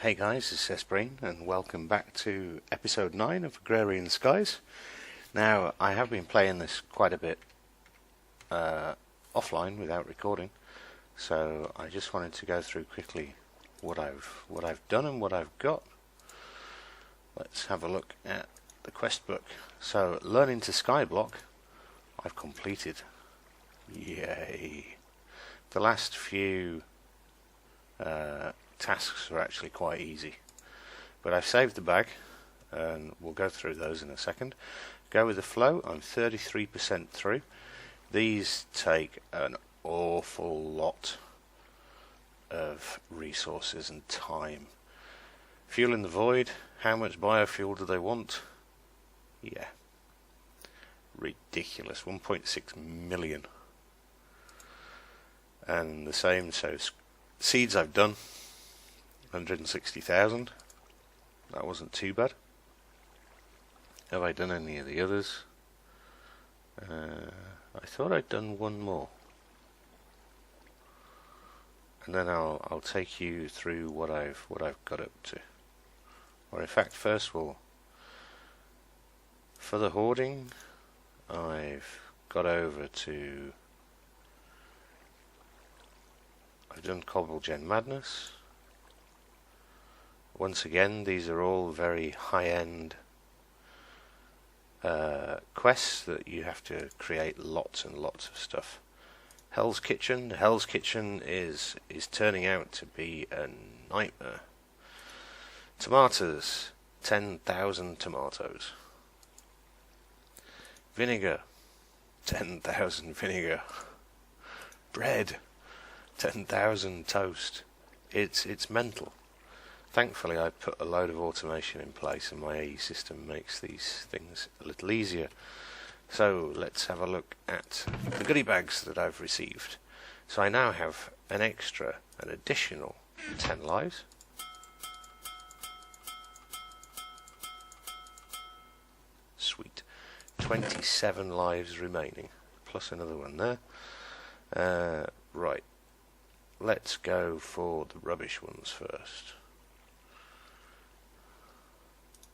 Hey guys, this is sbreen and welcome back to episode 9 of Agrarian Skies. Now, I have been playing this quite a bit offline without recording, so I just wanted to go through quickly what I've done and what I've got. Let's have a look at the quest book. So, learning to skyblock, I've completed. Yay! The last few tasks are actually quite easy, but I've saved the bag and we'll go through those in a second. Go with the flow, I'm 33% through. These take an awful lot of resources and time. Fuel in the void, how much biofuel do they want? Yeah, ridiculous, 1.6 million. And the same, so seeds I've done 160,000. That wasn't too bad. Have I done any of the others? I thought I'd done one more, and then I'll take you through what I've got up to. Or in fact, first for the hoarding, I've got over to. I've done Cobblegen Madness. Once again, these are all very high-end quests that you have to create lots and lots of stuff. Hell's Kitchen. Hell's Kitchen is turning out to be a nightmare. Tomatoes. 10,000 tomatoes. Vinegar. 10,000 vinegar. Bread. 10,000 toast. It's mental. Thankfully, I put a load of automation in place, and my AE system makes these things a little easier. So let's have a look at the goodie bags that I've received. So I now have an additional 10 lives. Sweet. 27 lives remaining, plus another one there. Right. Let's go for the rubbish ones first.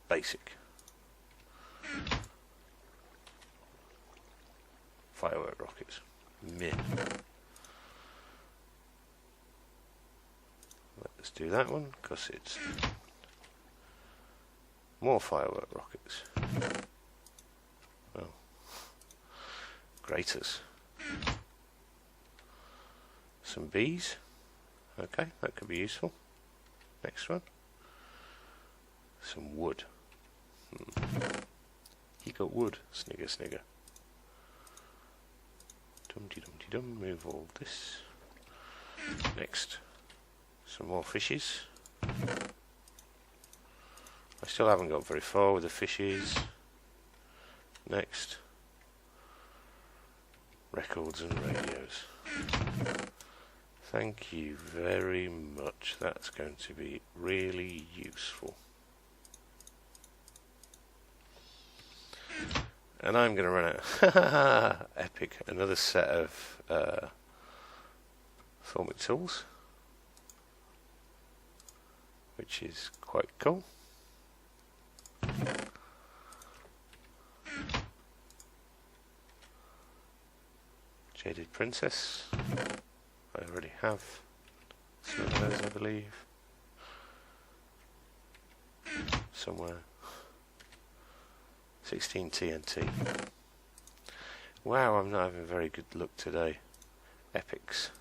Basic. Firework rockets. Meh. Let's do that one, because it's more firework rockets. Oh. Graters. Some bees. Okay, that could be useful. Next one. Some wood. He got wood. Snigger, snigger. Dum-de-dum-de-dum. Move all this. Next. Some more fishes. I still haven't got very far with the fishes. Next. Records and radios. Thank you very much. That's going to be really useful. And I'm going to run out. Epic. Another set of formic tools, which is quite cool. Jaded Princess. I already have some of those, I believe. Somewhere. 16 TNT. Wow, I'm not having very good luck today. Epics.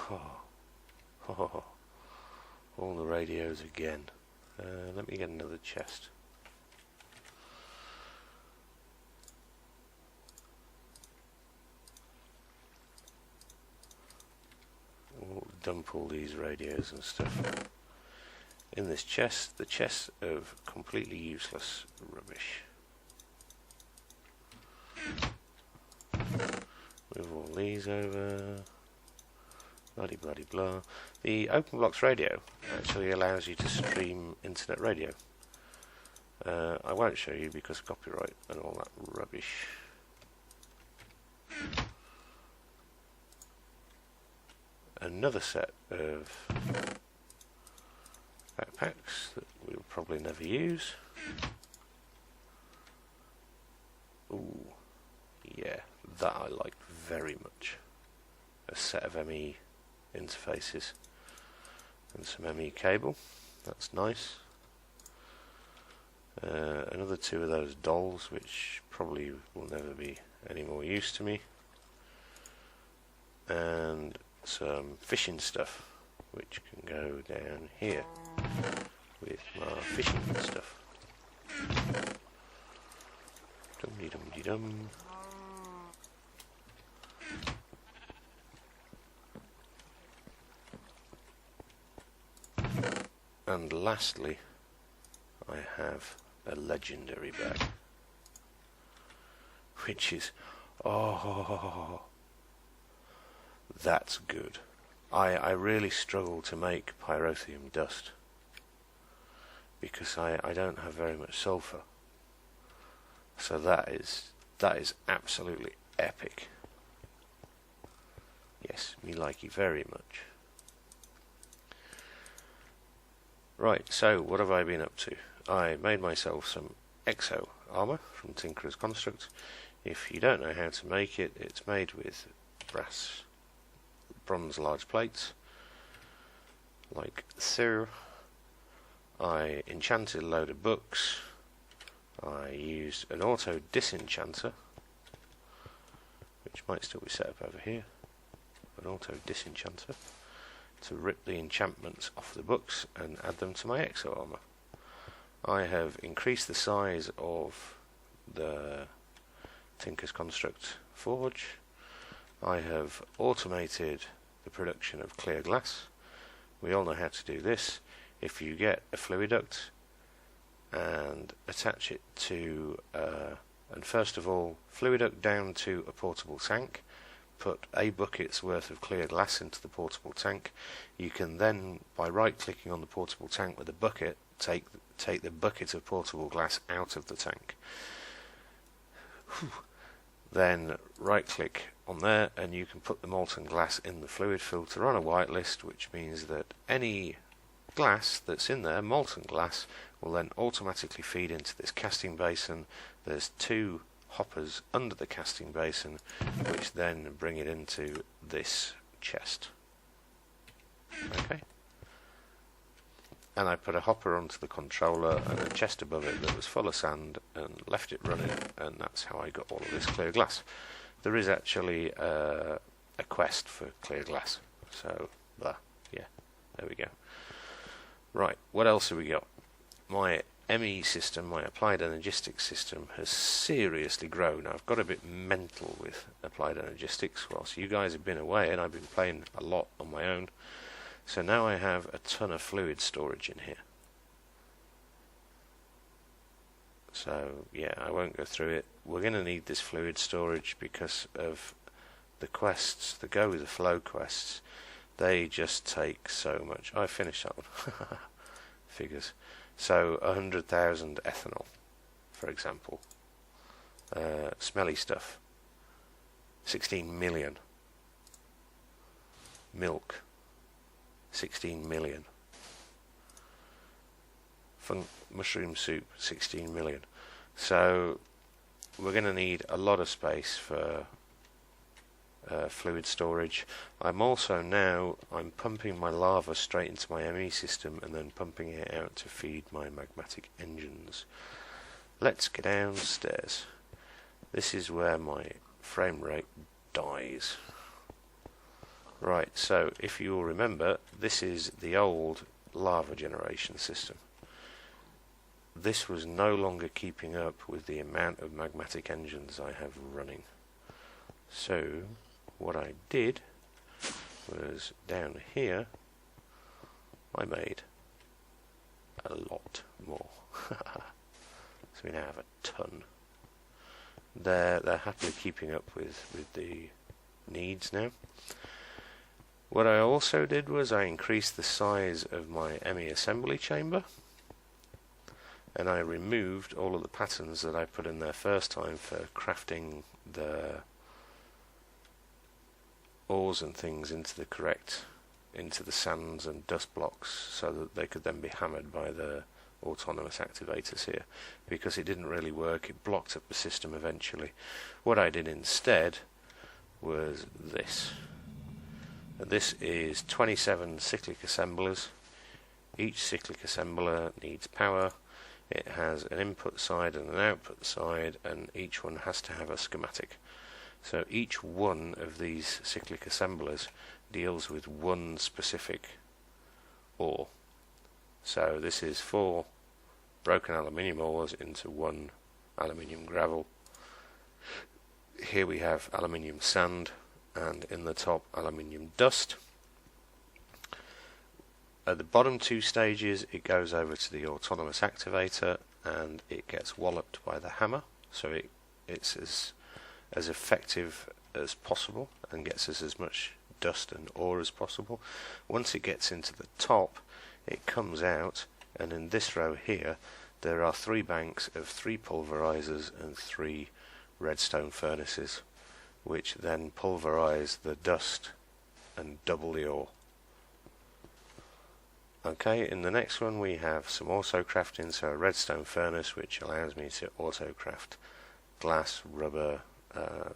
Oh. All the radios again. Let me get another chest. We'll dump all these radios and stuff in this chest, the chest of completely useless rubbish. Move all these over. Bloody bloody blah. The OpenBlocks radio actually allows you to stream internet radio. I won't show you because copyright and all that rubbish. another set of backpacks that we'll probably never use. Ooh, yeah, that I like very much. A set of ME interfaces and some ME cable. That's nice. Another 2 of those dolls, which probably will never be any more use to me. And some fishing stuff, which can go down here with my fishing stuff. Dum-de-dum-de-dum. And lastly, I have a legendary bag, which is, oh, that's good. I really struggle to make pyrotheum dust because I don't have very much sulfur. So that is absolutely epic. Yes, me like it very much. Right, so what have I been up to? I made myself some exo armor from Tinkerer's Construct. If you don't know how to make it, it's made with bronze large plates, like so. I enchanted a load of books. I used an auto disenchanter, which might still be set up over here. An auto disenchanter to rip the enchantments off the books and add them to my exo armor. I have increased the size of the Tinker's Construct forge. I have automated the production of clear glass. We all know how to do this. If you get a fluid duct and attach it to, and first of all, fluid duct down to a portable tank, put a bucket's worth of clear glass into the portable tank. You can then, by right-clicking on the portable tank with a bucket, take the bucket of portable glass out of the tank. Then right-click on there, and you can put the molten glass in the fluid filter on a whitelist, which means that any glass that's in there, molten glass, will then automatically feed into this casting basin. There's 2 hoppers under the casting basin, which then bring it into this chest. Okay. And I put a hopper onto the controller and a chest above it that was full of sand and left it running, and that's how I got all of this clear glass. There is actually a quest for clear glass, so yeah, there we go. Right, what else have we got? My ME system, my applied energistics system, has seriously grown. I've got a bit mental with applied energistics whilst you guys have been away, and I've been playing a lot on my own. So now I have a ton of fluid storage in here. So yeah, I won't go through it. We're going to need this fluid storage because of the quests, the go with the flow quests. They just take so much. I finished that one. Figures. So 100,000 ethanol, for example. Smelly stuff. 16 million. Milk. 16 million. Mushroom soup, 16 million. So we're going to need a lot of space for fluid storage. I'm pumping my lava straight into my ME system and then pumping it out to feed my magmatic engines. Let's get downstairs. This is where my frame rate dies. Right, so if you'll remember, this is the old lava generation system. This was no longer keeping up with the amount of magmatic engines I have running. So what I did was down here I made a lot more. So we now have a ton. They're happily keeping up with the needs now. What I also did was I increased the size of my ME assembly chamber, and I removed all of the patterns that I put in there first time for crafting the ores and things into the sands and dust blocks so that they could then be hammered by the autonomous activators here. Because it didn't really work, it blocked up the system eventually. What I did instead was this. And this is 27 cyclic assemblers. Each cyclic assembler needs power. It has an input side and an output side, and each one has to have a schematic. So each one of these cyclic assemblers deals with one specific ore. So this is 4 broken aluminium ores into 1 aluminium gravel. Here we have aluminium sand, and in the top aluminium dust. At the bottom 2 stages it goes over to the autonomous activator and it gets walloped by the hammer, so it's as effective as possible and gets us as much dust and ore as possible. Once it gets into the top, it comes out, and in this row here there are 3 banks of 3 pulverizers and 3 redstone furnaces, which then pulverize the dust and double the ore. Okay, in the next one we have some auto crafting, so a redstone furnace which allows me to auto craft glass, rubber,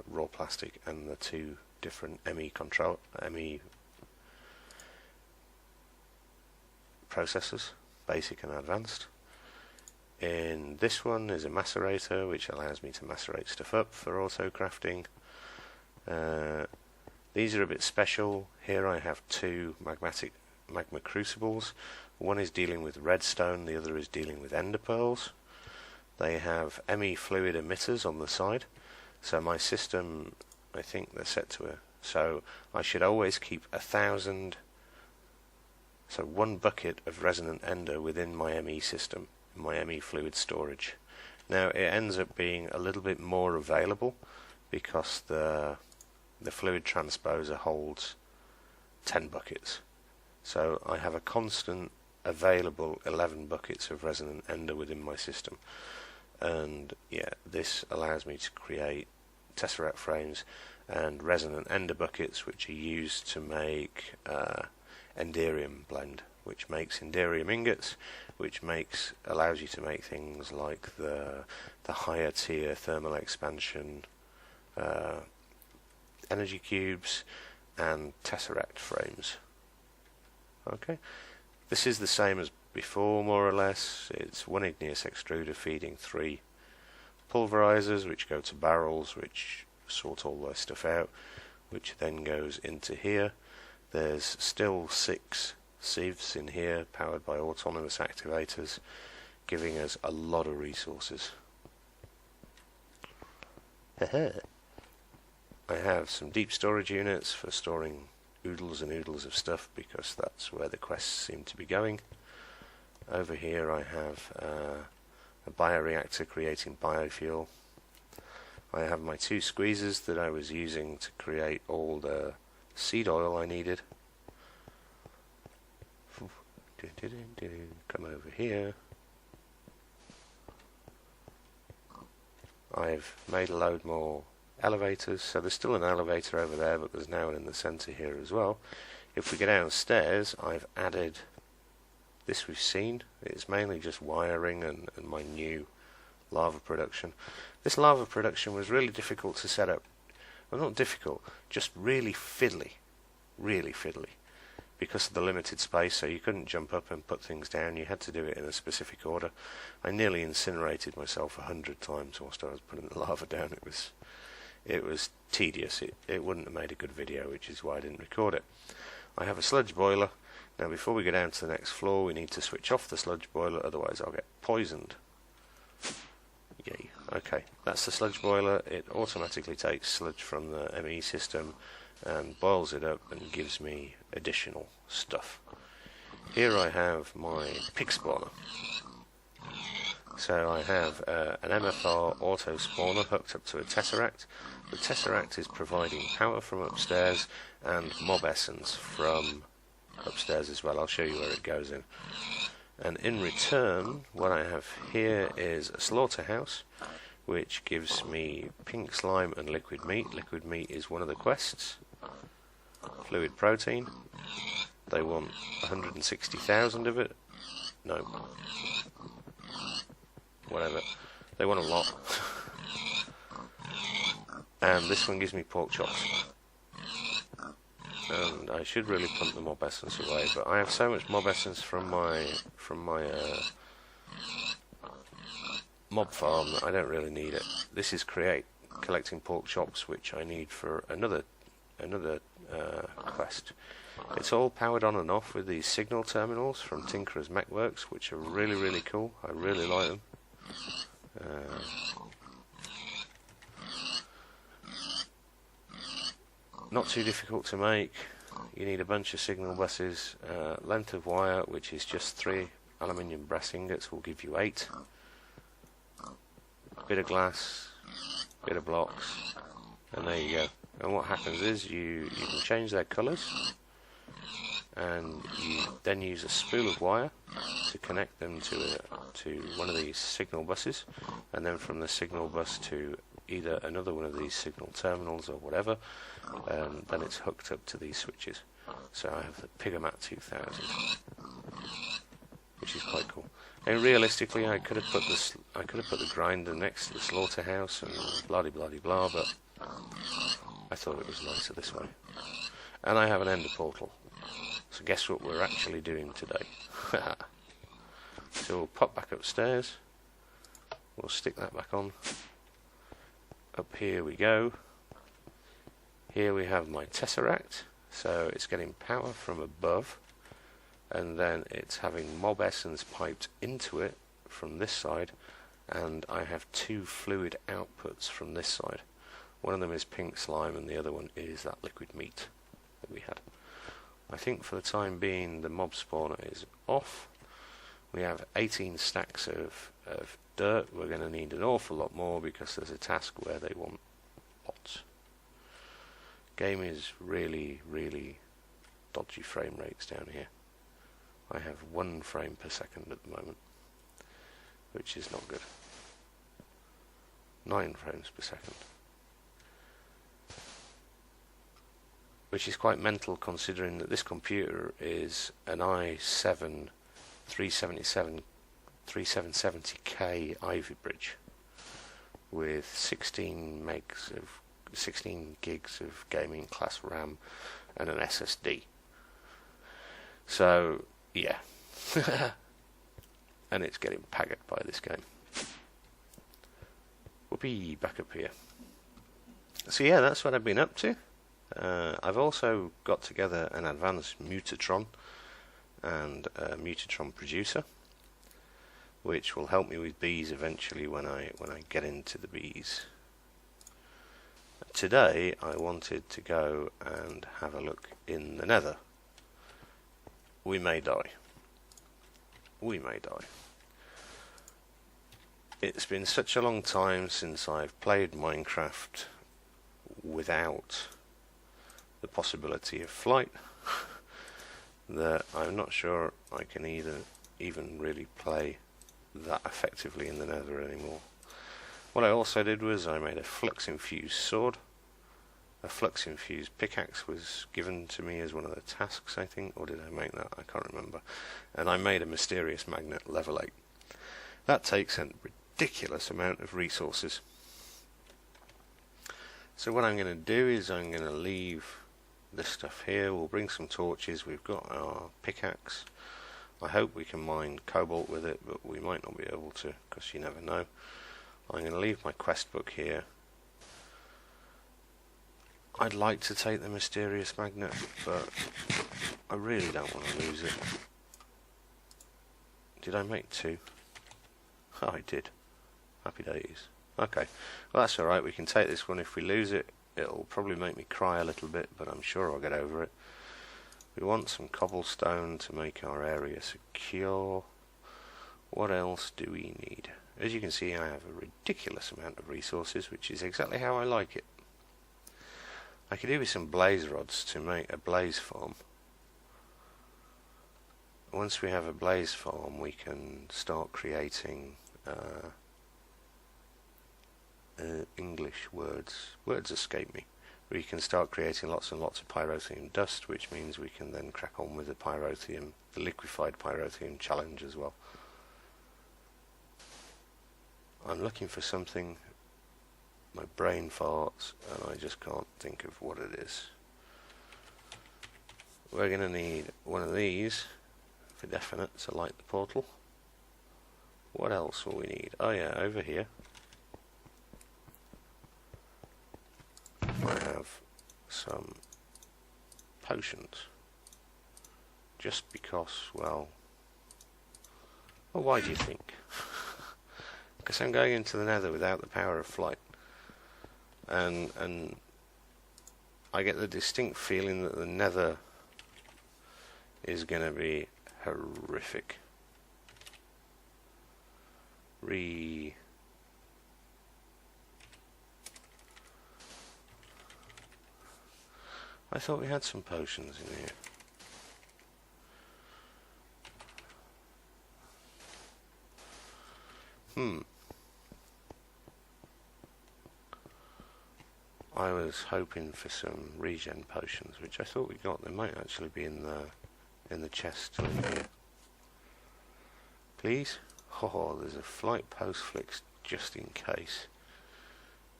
raw plastic, and the 2 different ME processors, basic and advanced. In this one is a macerator which allows me to macerate stuff up for auto crafting. These are a bit special. Here I have 2 magma crucibles. One is dealing with redstone, the other is dealing with ender pearls. They have ME fluid emitters on the side, so my system, I think they're set to so I should always keep 1,000, so 1 bucket of resonant ender within my ME system, my ME fluid storage. Now it ends up being a little bit more available because the fluid transposer holds 10 buckets. So I have a constant available 11 buckets of resonant ender within my system. And yeah, this allows me to create tesseract frames and resonant ender buckets, which are used to make enderium blend, which makes enderium ingots, which allows you to make things like the higher tier thermal expansion energy cubes and tesseract frames. Okay, this is the same as before, more or less. It's 1 igneous extruder feeding 3 pulverizers, which go to barrels, which sort all their stuff out, which then goes into here. There's still 6 sieves in here, powered by autonomous activators, giving us a lot of resources. I have some deep storage units for storing oodles and oodles of stuff, because that's where the quests seem to be going. Over here I have a bioreactor creating biofuel. I have my 2 squeezers that I was using to create all the seed oil I needed. Come over here. I've made a load more elevators, so there's still an elevator over there, but there's now one in the centre here as well. If we go downstairs, I've added this. We've seen it's mainly just wiring and my new lava production. This lava production was really difficult to set up. Well, not difficult, just really fiddly, because of the limited space. So you couldn't jump up and put things down, you had to do it in a specific order. I nearly incinerated myself 100 times whilst I was putting the lava down. It was tedious. It wouldn't have made a good video, which is why I didn't record it. I have a sludge boiler. Now before we go down to the next floor, we need to switch off the sludge boiler, otherwise I'll get poisoned. Yay. Okay, that's the sludge boiler. It automatically takes sludge from the ME system and boils it up and gives me additional stuff. Here I have my pig spawner. So I have an MFR auto spawner hooked up to a tesseract. The tesseract is providing power from upstairs and mob essence from upstairs as well. I'll show you where it goes in. And in return, what I have here is a slaughterhouse, which gives me pink slime and liquid meat. Liquid meat is one of the quests. fluid protein. They want 160,000 of it. No. Whatever. They want a lot. And this one gives me pork chops. And I should really put the mob essence away, but I have so much mob essence from my mob farm that I don't really need it. This is collecting pork chops, which I need for another quest. It's all powered on and off with these signal terminals from Tinkerer's Mechworks, which are really, really cool. I really like them. Not too difficult to make. You need a bunch of signal buses, length of wire, which is just 3 aluminium brass ingots, will give you 8. Bit of glass, bit of blocks, and there you go. And what happens is you can change their colours, and you then use a spool of wire to connect them to one of these signal buses, and then from the signal bus to either another one of these signal terminals or whatever, and then it's hooked up to these switches. So I have the Pigomat 2000, which is quite cool. And realistically, I could have put the grinder next to the slaughterhouse and blah blah blah, but I thought it was nicer this way. And I have an ender portal. So guess what we're actually doing today? So we'll pop back upstairs. We'll stick that back on. Up here we go. Here we have my tesseract. So it's getting power from above, and then it's having mob essence piped into it from this side, and I have 2 fluid outputs from this side. One of them is pink slime and the other one is that liquid meat that we had. I think for the time being the mob spawner is off. We have 18 stacks of dirt. We're going to need an awful lot more because there's a task where they want lots. Game is really, really dodgy frame rates down here. I have 1 frame per second at the moment, which is not good. 9 frames per second. Which is quite mental considering that this computer is an i7 3770K Ivy Bridge with 16 gigs of gaming class RAM and an SSD. So yeah, and it's getting paggered by this game. We'll be back up here. So yeah, that's what I've been up to. I've also got together an advanced Mutatron and a Mutatron producer, which will help me with bees eventually when I get into the bees. Today I wanted to go and have a look in the nether. We may die. We may die. It's been such a long time since I've played Minecraft without the possibility of flight that I'm not sure I can even really play that effectively in the nether anymore. What I also did was I made a flux-infused sword. A flux-infused pickaxe was given to me as one of the tasks, I think, or did I make that? I can't remember. And I made a mysterious magnet level 8. That takes a ridiculous amount of resources. So what I'm going to do is I'm going to leave this stuff here. We'll bring some torches. We've got our pickaxe. I hope we can mine cobalt with it, but we might not be able to, because you never know. I'm going to leave my quest book here. I'd like to take the mysterious magnet, but I really don't want to lose it. Did I make 2? Oh, I did. Happy days. Okay, well that's alright, we can take this one. If we lose it, it'll probably make me cry a little bit, but I'm sure I'll get over it. We want some cobblestone to make our area secure. What else do we need? As you can see, I have a ridiculous amount of resources, which is exactly how I like it. I could do with some blaze rods to make a blaze farm. Once we have a blaze farm, we can start creating English words. Words escape me. we can start creating lots and lots of pyrotheum dust, which means we can then crack on with the liquefied pyrotheum challenge as well. I'm looking for something, my brain farts, and I just can't think of what it is. We're going to need one of these for definite to light the portal. What else will we need? Oh yeah, over here I have some potions. Just because, well, why do you think? Because I'm going into the nether without the power of flight. And I get the distinct feeling that the nether is going to be horrific. I thought we had some potions in here. I was hoping for some regen potions, which I thought we got. They might actually be in the chest in here. Please? Oh, there's a flight post flicks just in case.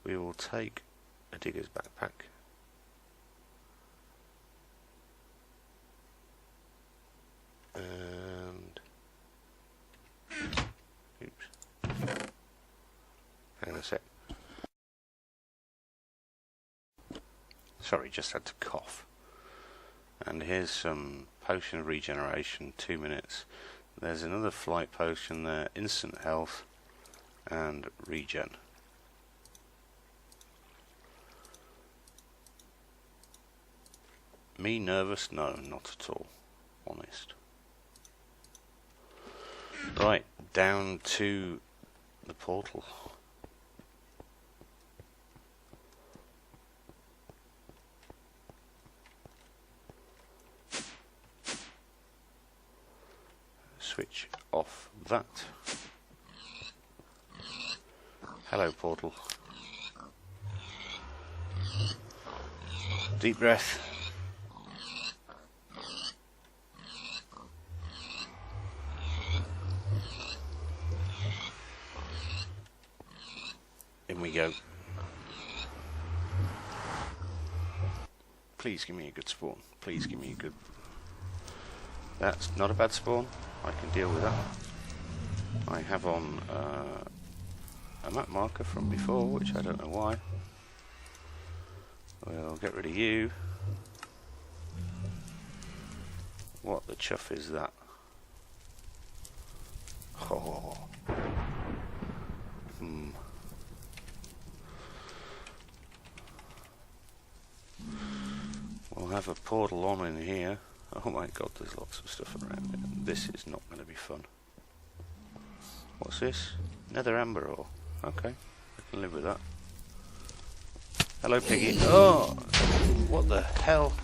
We will take a digger's backpack. And oops. Hang on a sec. Sorry, just had to cough. And here's some potion of regeneration, 2 minutes. There's another flight potion there, instant health and regen. Me nervous? No, not at all. Honest. Right, down to the portal. Switch off that. Hello, portal. Deep breath. In we go. Please give me a good spawn. Please give me a good... That's not a bad spawn. I can deal with that. I have on a map marker from before, which I don't know why. We'll get rid of you. What the chuff is that? Oh. We'll have a portal on in here. Oh my god, there's lots of stuff around it. This is not going to be fun. What's this? Nether amber ore. Okay, I can live with that. Hello, piggy. Oh! What the hell?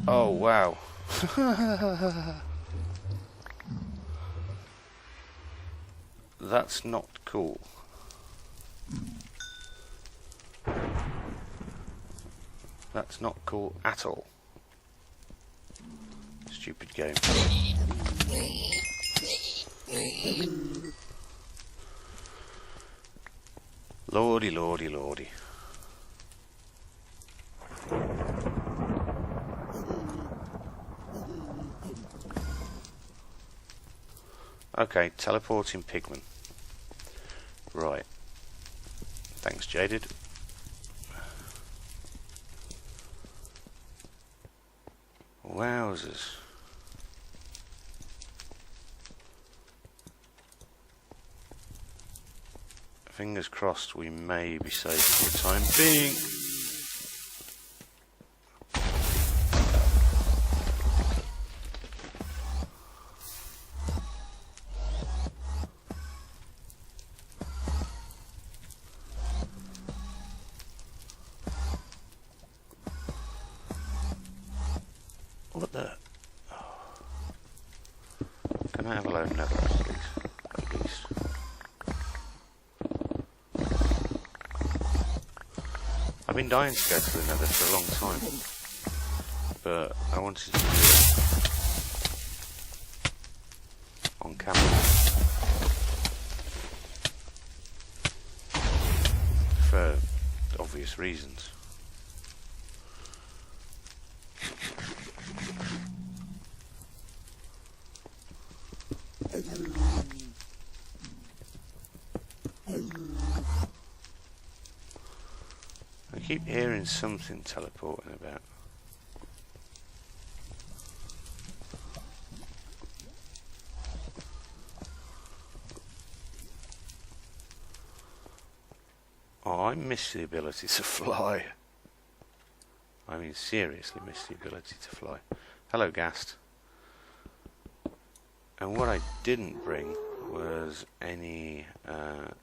Oh, wow. That's not cool. That's not cool at all. Stupid game. Lordy, lordy, lordy. Okay, teleporting pigman. Right. Thanks, Jaded. Wowzers. Fingers crossed we may be safe for the time being. What the? Can I have a load of nether, please? At least. I've been dying to go to the nether for a long time, but I wanted to do it on camera for obvious reasons. I keep hearing something teleporting about. Oh, I miss the ability to fly. I mean, seriously miss the ability to fly. Hello, Ghast. And what I didn't bring was any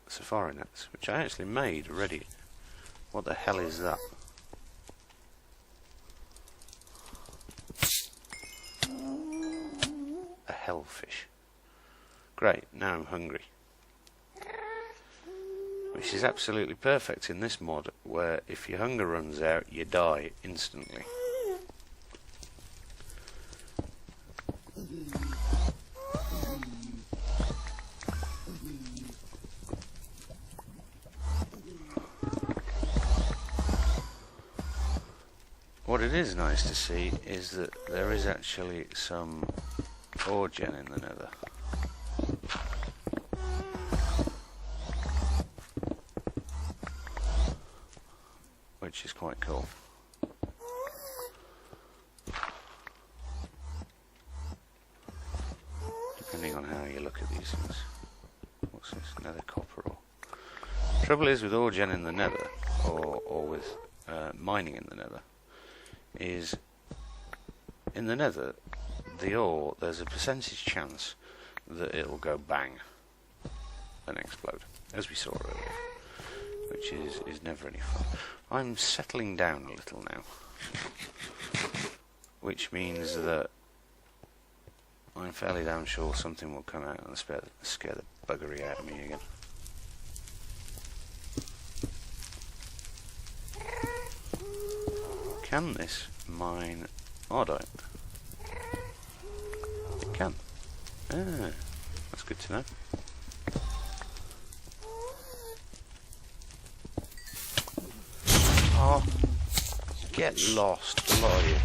safari nets, which I actually made already. What the hell is that? A hellfish. Great, now I'm hungry. Which is absolutely perfect in this mod, where if your hunger runs out, you die instantly. What it is nice to see is that there is actually some ore gen in the nether. Which is quite cool. Depending on how you look at these things. What's this? Nether copper ore. Trouble is with ore gen in the nether, or with mining in the nether, is in the nether, the ore, there's a percentage chance that it'll go bang and explode, as we saw earlier, which is never any fun. I'm settling down a little now, which means that I'm fairly damn sure something will come out and scare the buggery out of me again. Can this mine ardite? It can. Ah, that's good to know. Oh, get lost, a lot of you.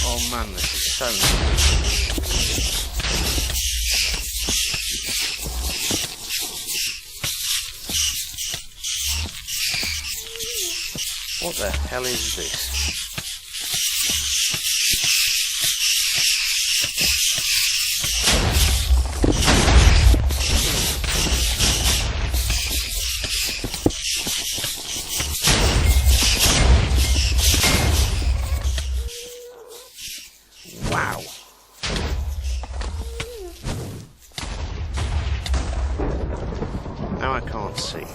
Oh man, this is so nice. What the hell is this? Wow. Now I can't see.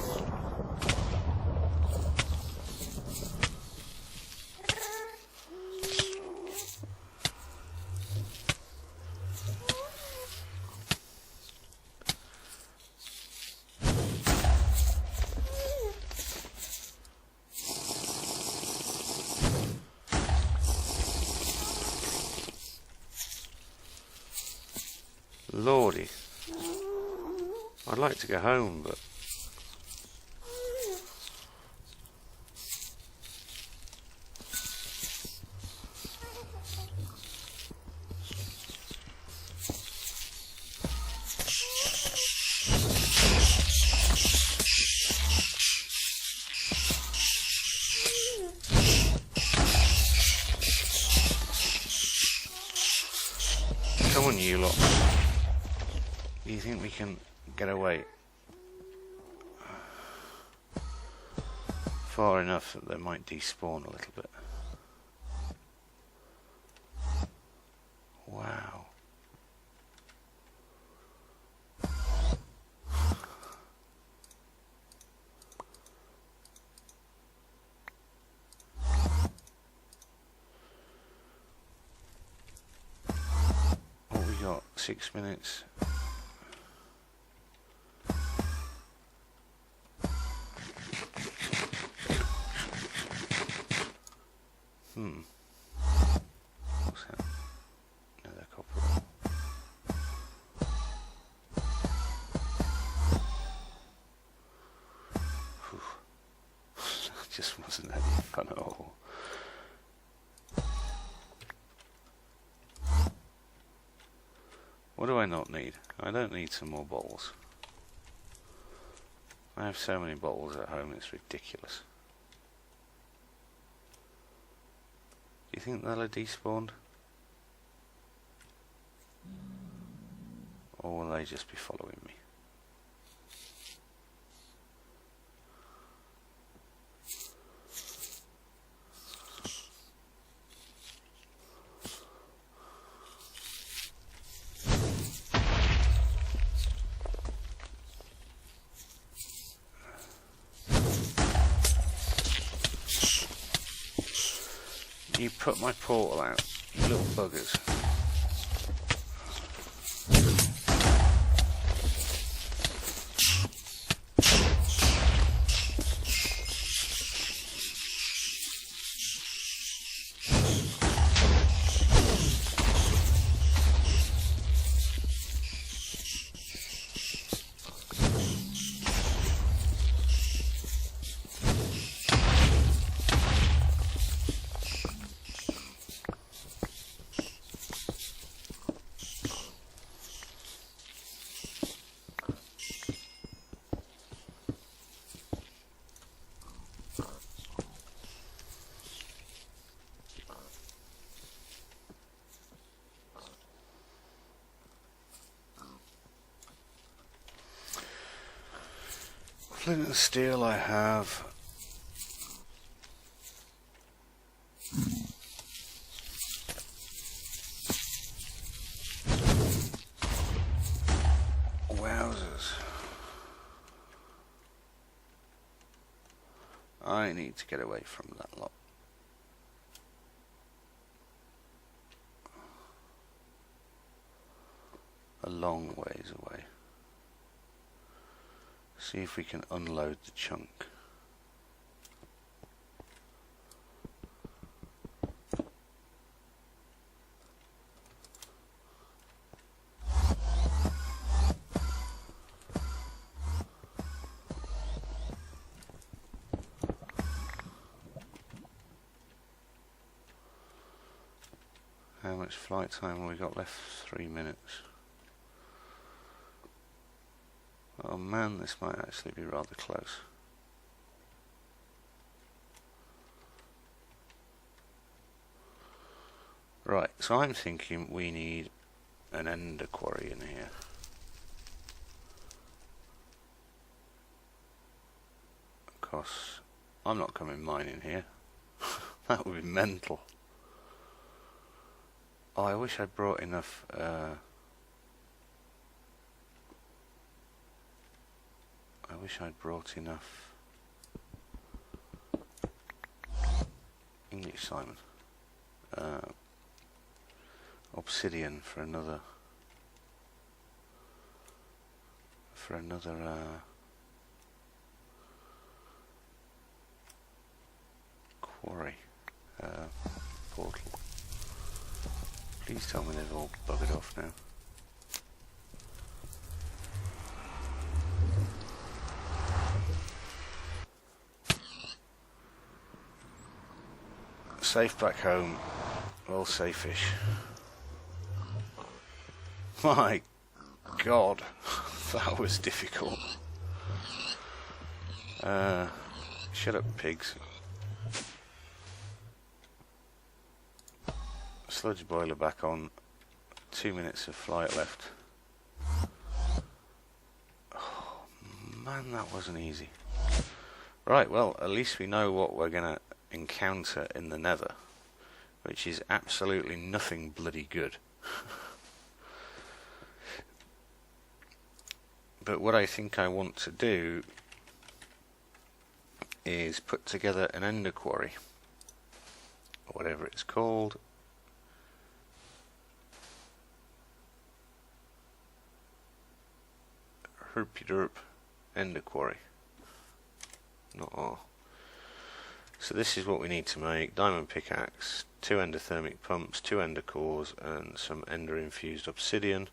Lordy. I'd like to go home, but come on, you lot. Do you think we can get away far enough that they might despawn a little bit? Wow. What we got? 6 minutes. What's that? Another copper. That just wasn't any fun at all. What do I not need? I don't need some more bottles. I have so many bottles at home, it's ridiculous. Do you think they'll have despawned? Or will they just be following me? You put my portal out, you little buggers. Flint and steel I have. Wowzers. I need to get away from that lot. A long ways away. See if we can unload the chunk. How much flight time have we got left? 3 minutes. Oh man, this might actually be rather close. Right, so I'm thinking we need an ender quarry in here. Of course, I'm not coming mining here. That would be mental. Oh, I wish I'd brought enough English Simon obsidian for another quarry portal. Please tell me they've all buggered off now. Safe back home, all safe-ish. My God, that was difficult. Shut up, pigs. Sludge boiler back on. 2 minutes of flight left. Oh man, that wasn't easy. Right, well, at least we know what we're gonna encounter in the nether, which is absolutely nothing bloody good. But what I think I want to do is put together an ender quarry, or whatever it's called. Herpy-derp ender quarry. Not R. So this is what we need to make: diamond pickaxe, 2 endothermic pumps, 2 ender cores, and some ender infused obsidian,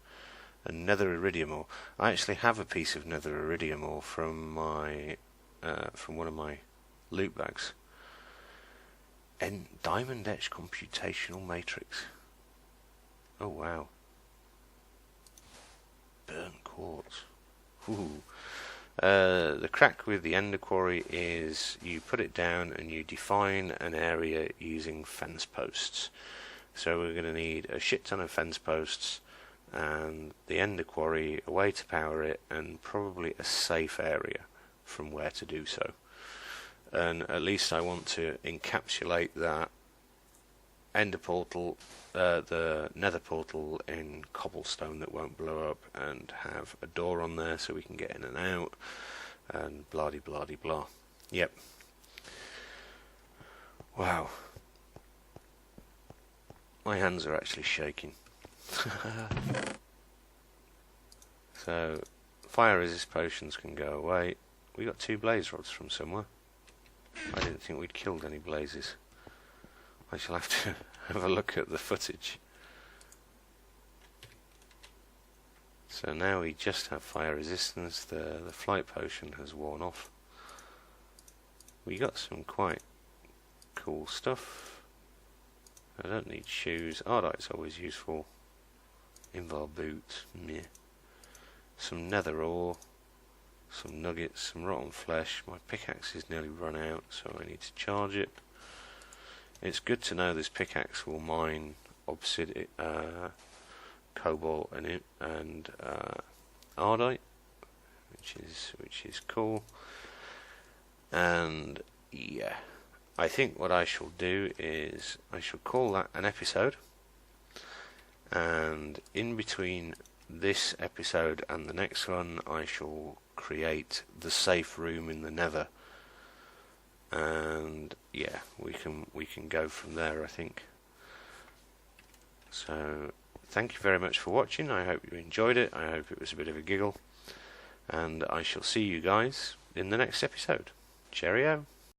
and nether iridium ore. I actually have a piece of nether iridium ore from my from one of my loot bags. And diamond etched computational matrix. Oh wow. Burnt quartz. Ooh. The crack with the ender quarry is you put it down and you define an area using fence posts. So we're going to need a shit ton of fence posts and the ender quarry, a way to power it, and probably a safe area from where to do so. And at least I want to encapsulate that ender portal, the nether portal, in cobblestone that won't blow up, and have a door on there so we can get in and out, and blah de blah de blah. Yep. Wow. My hands are actually shaking. So, fire resist potions can go away. We got 2 blaze rods from somewhere. I didn't think we'd killed any blazes. I shall have to have a look at the footage. So now we just have fire resistance. The flight potion has worn off. We got some quite cool stuff. I don't need shoes. Ardite's always useful. Invar boots. Meh. Some nether ore. Some nuggets. Some rotten flesh. My pickaxe is nearly run out, so I need to charge it. It's good to know this pickaxe will mine obsidian, cobalt, and ardite, which is cool. And yeah, I think what I shall do is I shall call that an episode. And in between this episode and the next one, I shall create the safe room in the nether. And yeah, we can go from there, I think. So thank you very much for watching. I hope you enjoyed it. I hope it was a bit of a giggle, and I shall see you guys in the next episode. Cheerio.